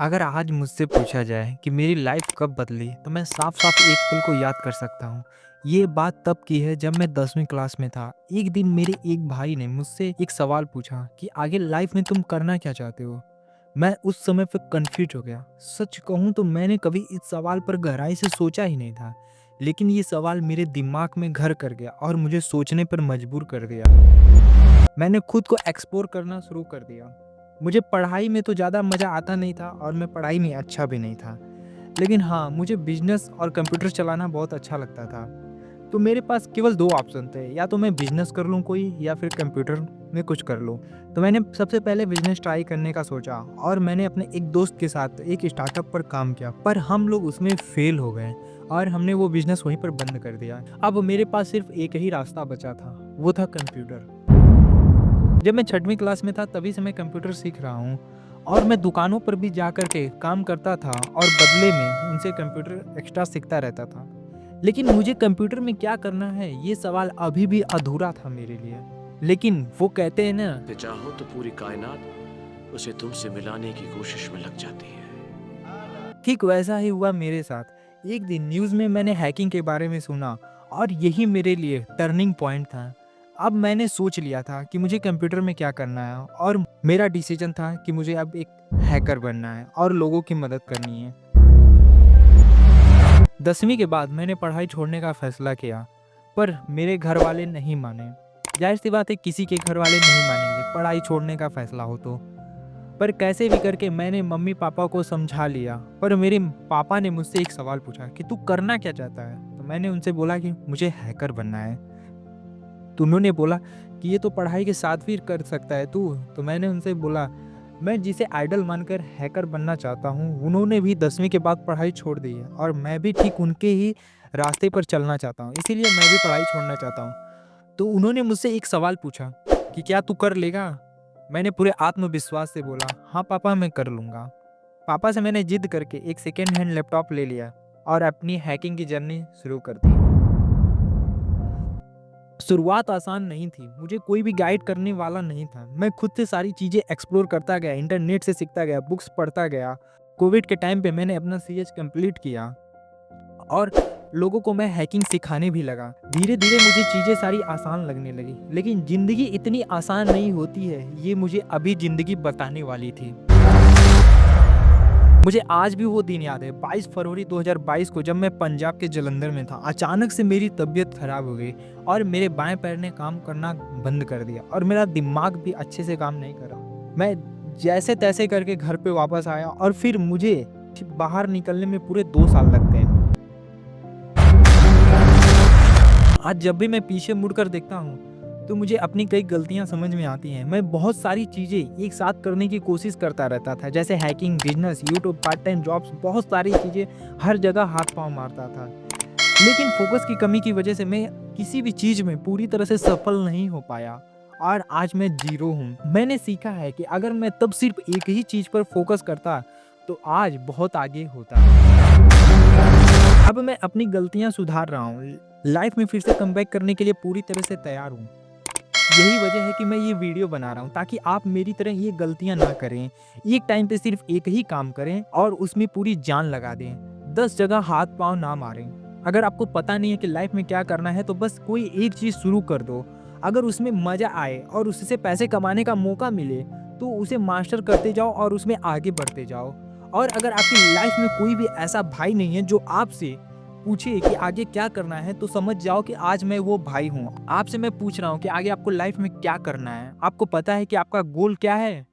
अगर आज मुझसे पूछा जाए कि मेरी लाइफ कब बदली, तो मैं साफ-साफ एक पल को याद कर सकता हूँ। ये बात तब की है जब मैं 10वीं क्लास में था। एक दिन मेरे एक भाई ने मुझसे एक सवाल पूछा कि आगे लाइफ में तुम करना क्या चाहते हो? मैं उस समय पे कन्फ्यूज़ हो गया। सच कहूँ तो मैंने कभी इस सवाल पर गहराई से सोचा ही नहीं था। लेकिन ये सवाल मेरे दिमाग में घर कर गया और मुझे सोचने पर मजबूर कर दिया। मैंने खुद को एक्सप्लोर करना शुरू कर दिया। मुझे पढ़ाई में तो ज़्यादा मज़ा आता नहीं था और मैं पढ़ाई में अच्छा भी नहीं था। लेकिन हाँ, मुझे बिज़नेस और कंप्यूटर चलाना बहुत अच्छा लगता था। तो मेरे पास केवल 2 ऑप्शन थे, या तो मैं बिज़नेस कर लूँ कोई या फिर कंप्यूटर में कुछ कर लूँ। तो मैंने सबसे पहले बिज़नेस ट्राई करने का सोचा और मैंने अपने एक दोस्त के साथ एक स्टार्टअप पर काम किया, पर हम लोग उसमें फ़ेल हो गए और हमने वो बिज़नेस वहीं पर बंद कर दिया। अब मेरे पास सिर्फ़ एक ही रास्ता बचा था, वो था कंप्यूटर। जब मैं 6वीं क्लास में था तभी से मैं कंप्यूटर सीख रहा हूँ और मैं दुकानों पर भी जा कर के काम करता था और बदले में उनसे कंप्यूटर एक्स्ट्रा सीखता रहता था। लेकिन मुझे कंप्यूटर में क्या करना है, ये सवाल अभी भी अधूरा था मेरे लिए। लेकिन वो कहते हैं ना, से चाहो तो पूरी कायनात उसे तुमसे मिलाने की कोशिश में लग जाती है। ठीक वैसा ही हुआ मेरे साथ। एक दिन न्यूज़ में मैंने हैकिंग के बारे में सुना और यही मेरे लिए टर्निंग पॉइंट था। अब मैंने सोच लिया था कि मुझे कंप्यूटर में क्या करना है और मेरा डिसीजन था कि मुझे अब एक हैकर बनना है और लोगों की मदद करनी है। 10वीं के बाद मैंने पढ़ाई छोड़ने का फैसला किया, पर मेरे घर वाले नहीं माने। जाहिर सी बात है, किसी के घर वाले नहीं मानेंगे पढ़ाई छोड़ने का फैसला हो तो। पर कैसे भी करके मैंने मम्मी पापा को समझा लिया। पर मेरे पापा ने मुझसे एक सवाल पूछा कि तू करना क्या चाहता है? तो मैंने उनसे बोला कि मुझे हैकर बनना है। तो उन्होंने बोला कि ये तो पढ़ाई के साथ भी कर सकता है तू। तो मैंने उनसे बोला, मैं जिसे आइडल मानकर हैकर बनना चाहता हूँ, उन्होंने भी 10वीं के बाद पढ़ाई छोड़ दी है और मैं भी ठीक उनके ही रास्ते पर चलना चाहता हूँ, इसीलिए मैं भी पढ़ाई छोड़ना चाहता हूँ। तो उन्होंने मुझसे एक सवाल पूछा कि क्या तू कर लेगा? मैंने पूरे आत्मविश्वास से बोला, हाँ पापा, मैं कर लूँगा। पापा से मैंने जिद करके एक सेकेंड हैंड लैपटॉप ले लिया और अपनी हैकिंग की जर्नी शुरू कर दी। शुरुआत आसान नहीं थी, मुझे कोई भी गाइड करने वाला नहीं था। मैं खुद से सारी चीज़ें एक्सप्लोर करता गया, इंटरनेट से सीखता गया, बुक्स पढ़ता गया। कोविड के टाइम पे मैंने अपना सीएच कंप्लीट किया और लोगों को मैं हैकिंग सिखाने भी लगा। धीरे-धीरे मुझे चीज़ें सारी आसान लगने लगी, लेकिन ज़िंदगी इतनी आसान नहीं होती है, ये मुझे अभी ज़िंदगी बताने वाली थी। मुझे आज भी वो दिन याद है, 22 फरवरी 2022 को, जब मैं पंजाब के जालंधर में था। अचानक से मेरी तबीयत खराब हो गई और मेरे बाएं पैर ने काम करना बंद कर दिया और मेरा दिमाग भी अच्छे से काम नहीं कर रहा। मैं जैसे तैसे करके घर पे वापस आया और फिर मुझे बाहर निकलने में पूरे 2 साल लग गए। आज जब भी मैं पीछे मुड़कर देखता हूँ तो मुझे अपनी कई गलतियाँ समझ में आती हैं। मैं बहुत सारी चीज़ें एक साथ करने की कोशिश करता रहता था, जैसे hacking, business, YouTube, part time jobs, बहुत सारी चीज़ें हर जगह हाथ पाँव मारता था। लेकिन फोकस की कमी की वजह से मैं किसी भी चीज़ में पूरी तरह से सफल नहीं हो पाया और आज मैं ज़ीरो हूँ। मैंने सीखा है कि अगर मैं तब सिर्फ एक ही चीज़ पर फोकस करता तो आज बहुत आगे होता। अब मैं अपनी गलतियाँ सुधार रहा हूँ। लाइफ में फिर से कमबैक करने के लिए पूरी तरह से तैयार हूँ। यही वजह है कि मैं ये वीडियो बना रहा हूँ, ताकि आप मेरी तरह ये गलतियाँ ना करें। एक टाइम पे सिर्फ एक ही काम करें और उसमें पूरी जान लगा दें। 10 जगह हाथ पाँव ना मारें। अगर आपको पता नहीं है कि लाइफ में क्या करना है, तो बस कोई एक चीज़ शुरू कर दो। अगर उसमें मज़ा आए और उससे पैसे कमाने का मौका मिले, तो उसे मास्टर करते जाओ और उसमें आगे बढ़ते जाओ। और अगर आपकी लाइफ में कोई भी ऐसा भाई नहीं है जो आपसे पूछिए कि आगे क्या करना है, तो समझ जाओ कि आज मैं वो भाई हूँ। आपसे मैं पूछ रहा हूँ कि आगे आपको लाइफ में क्या करना है? आपको पता है कि आपका गोल क्या है?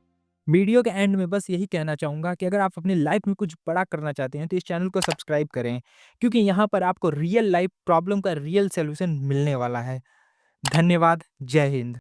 वीडियो के एंड में बस यही कहना चाहूँगा कि अगर आप अपनी लाइफ में कुछ बड़ा करना चाहते हैं, तो इस चैनल को सब्सक्राइब करें, क्योंकि यहाँ पर आपको रियल लाइफ प्रॉब्लम का रियल सॉल्यूशन मिलने वाला है। धन्यवाद। जय हिंद।